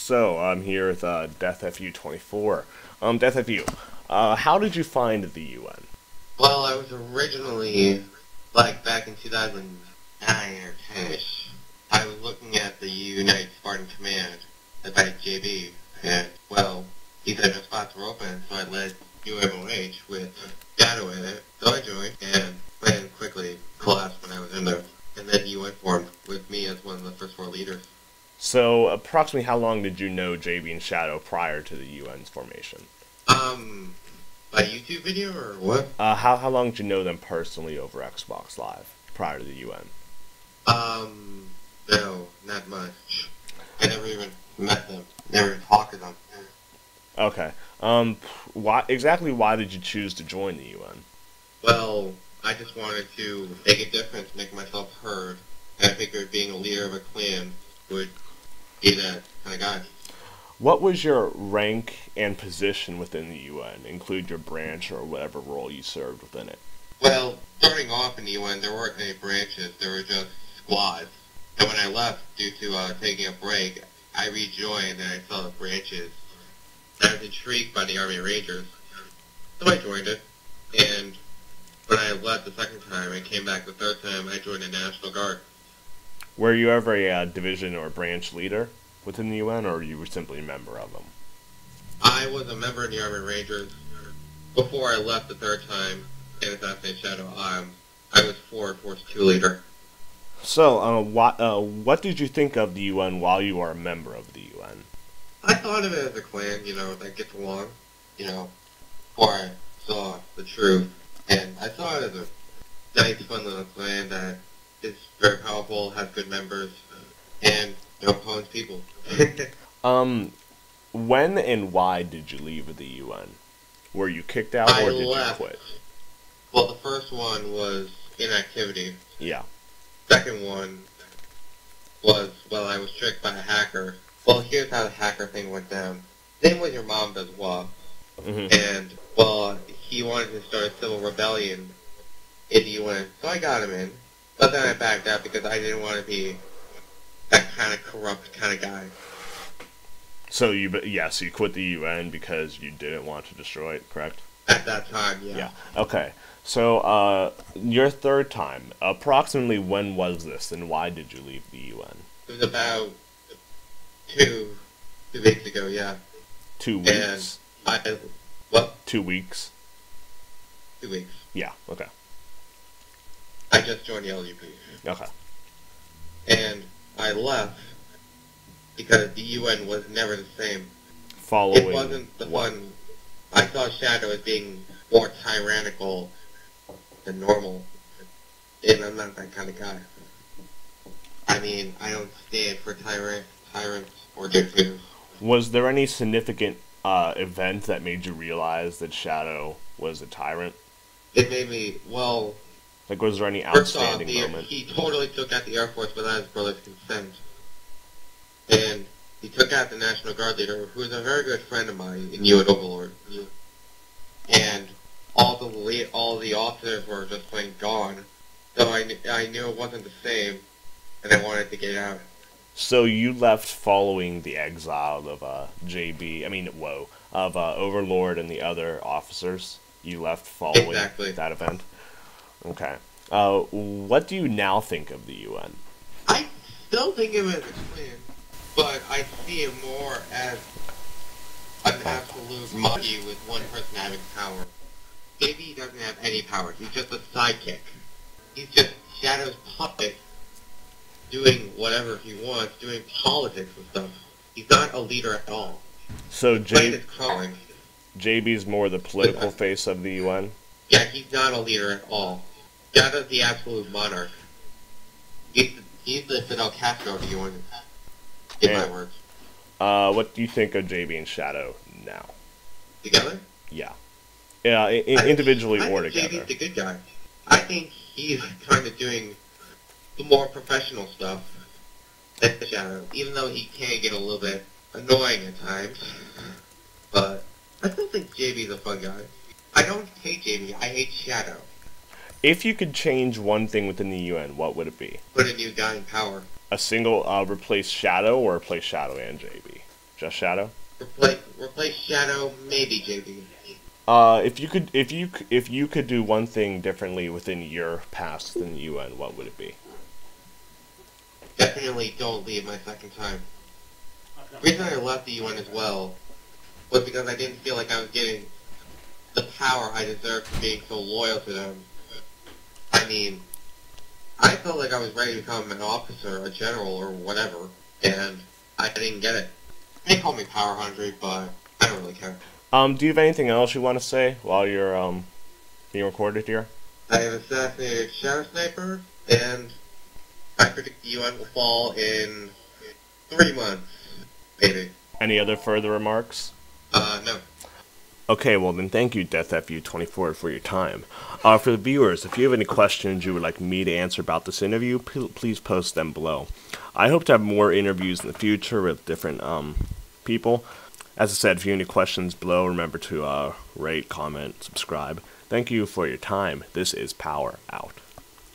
So I'm here with DeathFu24. DeathFu, how did you find the UN? Well, I was originally, like, back in 2009 or 10-ish, I was looking at the United Spartan Command led by JB, and, well, he said no spots were open, so I led UMOH with Shadow in it, so I joined, and plan quickly collapsed when I was in there, and then UN formed with me as one of the first 4 leaders. So approximately how long did you know JB and Shadow prior to the UN's formation? By YouTube video, or what? How long did you know them personally over Xbox Live prior to the UN? No, not much. I never even met them, never even talked to them. Okay. Why did you choose to join the UN? Well, I just wanted to make a difference, make myself heard. I figured being a leader of a clan would be that kind of guy. What was your rank and position within the UN? Include your branch or whatever role you served within it. Well, starting off in the UN, there weren't any branches, there were just squads. And when I left, due to taking a break, I rejoined and I saw the branches. I was intrigued by the Army Rangers, so I joined it. And when I left the second time and came back the third time, I joined the National Guard. Were you ever a division or branch leader within the UN, or you were simply a member of them? I was a member of the Army Rangers. Before I left the third time in Assassination Shadow, I was Force 2 leader. So, what did you think of the UN while you were a member of the UN? I thought of it as a clan, that gets along, before I saw the truth. And I saw it as a nice, fun little clan that is very powerful, has good members, and opponents people. When and why did you leave the UN? Were you kicked out or did you quit? Well, the first one was inactivity. Yeah. Second one was, I was tricked by a hacker. Well, here's how the hacker thing went down. Same with your mom does WAP. And, he wanted to start a civil rebellion in the UN, so I got him in. But then I backed out because I didn't want to be that kind of corrupt kind of guy. So you quit the UN because you didn't want to destroy it, correct? At that time, yeah. Yeah. Okay. So your third time, approximately when was this, and why did you leave the UN? It was about two weeks ago, yeah. 2 weeks. And what? 2 weeks. 2 weeks. Yeah. Okay. I just joined the LUP. Okay. And I left because the UN was never the same. Following it wasn't the what? fun. I saw Shadow as being more tyrannical than normal, and I'm not that kind of guy. I mean, I don't stand for tyrants or dictators. Was there any significant event that made you realize that Shadow was a tyrant? It made me, like, was there any first outstanding off, moment? he totally took out the Air Force without his brother's consent. And he took out the National Guard leader, who is a very good friend of mine in UN Overlord. And all the officers were just plain gone. So I knew it wasn't the same, and I wanted to get out. So you left following the exile of of Overlord and the other officers? You left following that event? Okay. What do you now think of the UN? I still think of it as a clan, but I see it more as an absolute monkey with one person having power. Maybe he doesn't have any power. He's just a sidekick. He's just Shadow's puppet, doing whatever he wants, doing politics and stuff. He's not a leader at all. So JB's more the political face of the UN? Yeah, he's not a leader at all. Shadow's the absolute monarch. He's the Fidel Castro of the UN, in my words. What do you think of JB and Shadow now? Together? Yeah. Yeah, individually or together. JB's the good guy. I think he's kind of doing the more professional stuff than Shadow, even though he can get a little bit annoying at times. But I still think JB's a fun guy. I don't hate JB, I hate Shadow. If you could change one thing within the UN, what would it be? Put a new guy in power. A single, replace Shadow or replace Shadow and JB? Just Shadow? Replace Shadow, maybe JB. If you could do one thing differently within your past than the UN, what would it be? Definitely don't leave my second time. The reason I left the UN as well was because I didn't feel like I was getting the power I deserved for being so loyal to them. I mean, I felt like I was ready to become an officer, a general, or whatever, and I didn't get it. They call me power hungry, but I don't really care. Do you have anything else you want to say while you're being recorded here? I have assassinated Shadow Sniper, and I predict the UN will fall in 3 months, maybe. Any other further remarks? No. Okay, well then thank you, DeathFu24, for your time. For the viewers, if you have any questions you would like me to answer about this interview, please post them below. I hope to have more interviews in the future with different people. As I said, if you have any questions below, remember to rate, comment, subscribe. Thank you for your time. This is Power Out.